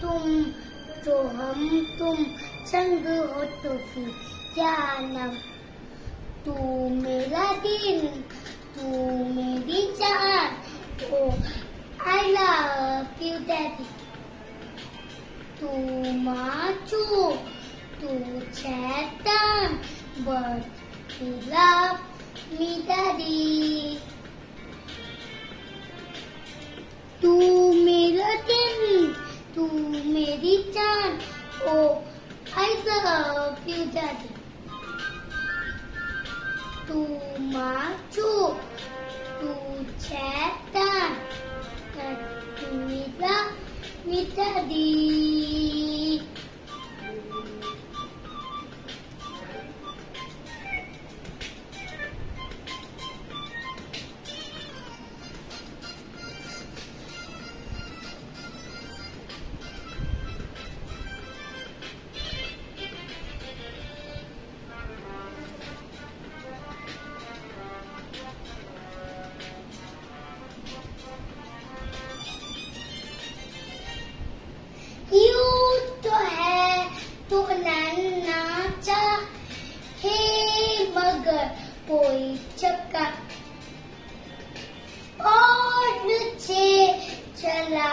तुम, जो हम तुम संग हो तो फिर क्या नाम। तू मेरा दिन, तू मेरी जान, ओ आई लव यू डैडी। तू माचू, तू शैतान, but you love me daddy। तू मेरा दिन, तू मेरी जान, ओ आई लव यू डैडी। तू माचू, तू शैतान, but you love me daddy। Cute तो है तो नन्ना चाहे मगर कोई चक्का और नीचे चला